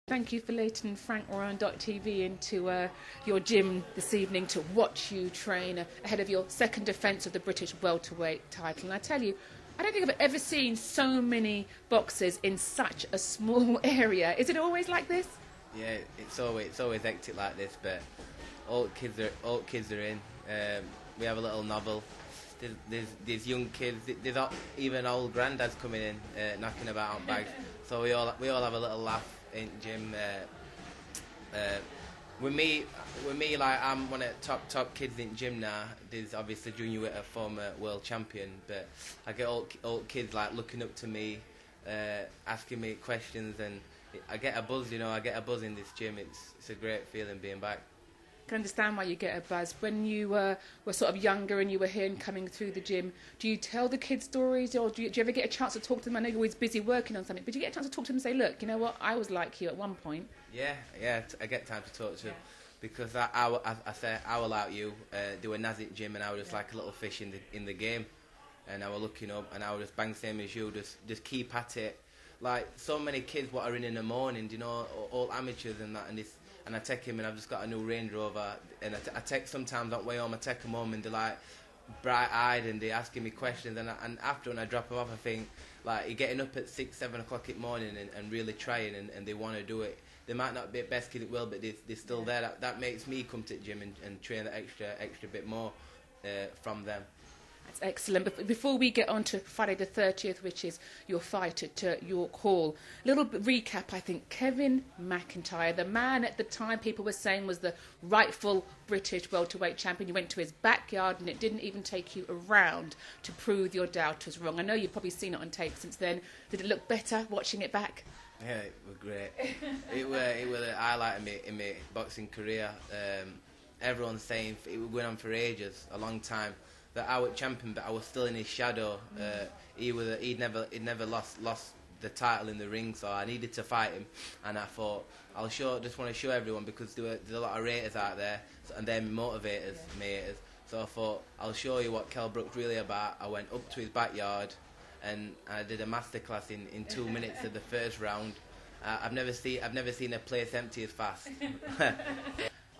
Thank you for letting Frank Rowan.tv into your gym this evening to watch you train ahead of your second defence of the British welterweight title. And I tell you, I don't think I've ever seen so many boxers in such a small area. Is it always like this? Yeah, it's always hectic like this, but all kids are in. We have a little novel. There's young kids. There's even old granddads coming in, knocking about on bags. So we all have a little laugh in gym. With me, like I'm one of the top kids in gym now. There's obviously Junior Witter, former world champion, but I get old kids like looking up to me, asking me questions, and I get a buzz. I get a buzz in this gym. It's a great feeling being back. I can understand why you get a buzz. When you were sort of younger and you were here and coming through the gym, do you tell the kids stories, or do you ever get a chance to talk to them? I know you're always busy working on something, but do you get a chance to talk to them and say, look, you know what, I was like you at one point? Yeah, I get time to talk to them, because I say I will out you, do a Nazik gym, and I was just like a little fish in the game, and I was looking up, and I was just bang same as you, just keep at it. Like so many kids what are in the morning, all amateurs and that, and I take him, and I've just got a new Range Rover, and I take sometimes on the way home, I take them home, and they're like bright-eyed, and they're asking me questions, and after when I drop them off, I think like you're getting up at 6, 7 o'clock in the morning and really trying, and they want to do it. They might not be the best kid at will, but they're still there. That makes me come to the gym and train that extra bit more from them. That's excellent. But before we get on to Friday the 30th, which is your fight at York Hall, a little bit recap, I think. Kevin McIntyre, the man at the time people were saying was the rightful British welterweight champion. You went to his backyard and it didn't even take you around to prove your doubters wrong. I know you've probably seen it on tape since then. Did it look better watching it back? Yeah, it was great. it was a highlight in my boxing career. Everyone's saying it was going on for ages, a long time, that I was champion, but I was still in his shadow. He'd never lost the title in the ring, so I needed to fight him. And I thought just want to show everyone, because there's a lot of raters out there, and they're motivators, my haters. So I thought I'll show you what Kell Brook's really about. I went up to his backyard, and I did a masterclass in 2 minutes of the first round. I've never seen a place empty as fast.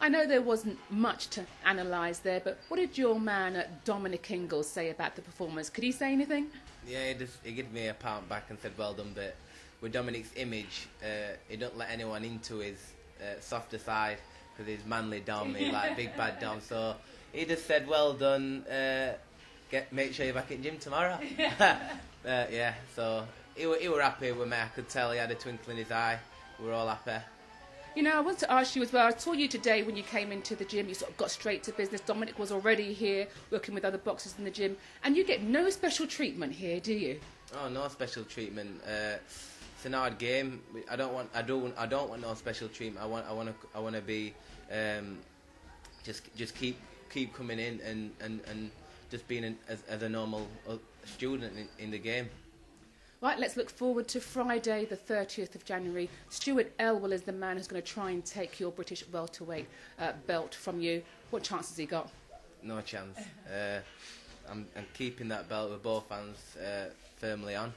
I know there wasn't much to analyse there, but what did your man Dominic Ingalls say about the performance? Could he say anything? Yeah, he gave me a pound back and said well done, but with Dominic's image, he don't let anyone into his softer side, because he's manly Dom, he's like big bad Dom, so he just said well done, make sure you're back in gym tomorrow. Yeah, so he were happy with me. I could tell he had a twinkle in his eye. We were all happy. I want to ask you as well, I saw you today when you came into the gym, you sort of got straight to business. Dominic was already here working with other boxers in the gym, and you get no special treatment here, do you? Oh, no special treatment. It's an hard game. I don't want no special treatment. I want to be just keep coming in and just being as a normal student in the game. Right, let's look forward to Friday the 30th of January. Stuart Elwell is the man who's going to try and take your British welterweight belt from you. What chance has he got? No chance. I'm keeping that belt with both hands firmly on.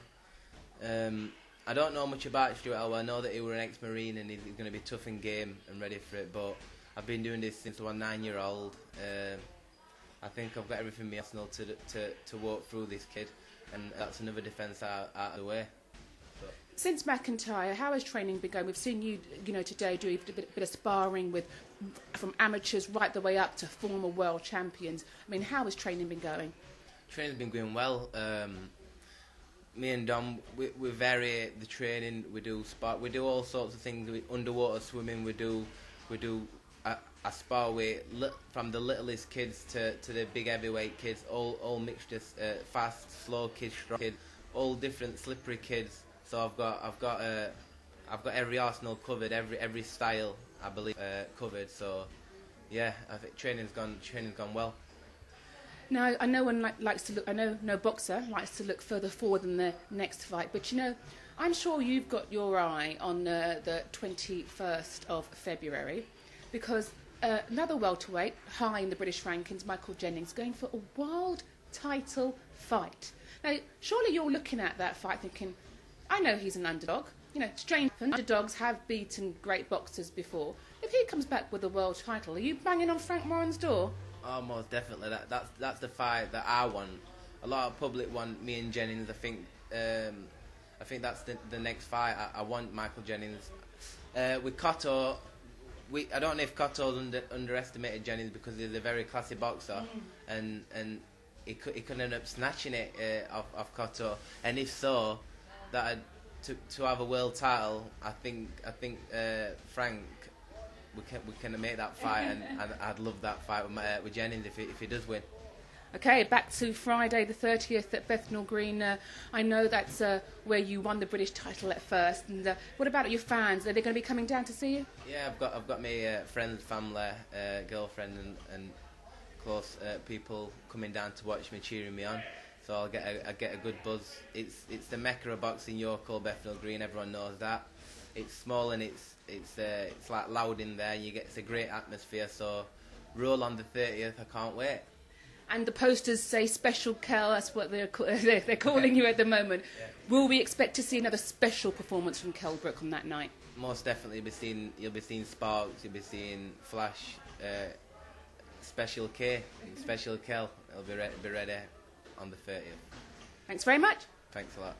I don't know much about Stuart Elwell. I know that he was an ex-Marine and he's going to be tough in game and ready for it, but I've been doing this since I was 9-year-old. I think I've got everything in my arsenal to walk through this kid. And that's another defence out of the way. But since McIntyre, how has training been going? We've seen you, today do a bit of sparring from amateurs right the way up to former world champions. I mean, how has training been going? Training's been going well. Me and Dom, we vary the training. We do all sorts of things. Underwater swimming. We do I spar from the littlest kids to the big heavyweight kids, all mixtures, fast, slow kids, strong kids, all different slippery kids. So I've got every arsenal covered, every style I believe covered. So yeah, I think training's gone well. Now I know no boxer likes to look further forward than the next fight, but I'm sure you've got your eye on the 21st of February, because another welterweight, high in the British rankings, Michael Jennings, going for a world title fight. Now, surely you're looking at that fight thinking, I know he's an underdog. strange underdogs have beaten great boxers before. If he comes back with the world title, are you banging on Frank Warren's door? Oh, most definitely. That's the fight that I want. A lot of public want me and Jennings. I think that's the next fight. I want Michael Jennings. With Cotto, I don't know if Cotto's underestimated Jennings because he's a very classy boxer, and he could end up snatching it off Cotto. And if so, to have a world title, I think Frank, we can make that fight, and I'd love that fight with Jennings if he does win. Okay, back to Friday the 30th at Bethnal Green. I know that's where you won the British title at first. And what about your fans? Are they going to be coming down to see you? Yeah, I've got my friends, family, girlfriend, and close people coming down to watch me, cheering me on. So I get a good buzz. It's the mecca of boxing, York or Bethnal Green. Everyone knows that. It's small and it's like loud in there. It's a great atmosphere. So roll on the 30th. I can't wait. And the posters say Special Kell, that's what they're calling you at the moment. Yeah. Will we expect to see another special performance from Kell Brook on that night? Most definitely. You'll be seeing Sparks, you'll be seeing Flash, Special K, Special Kell. It'll be ready on the 30th. Thanks very much. Thanks a lot.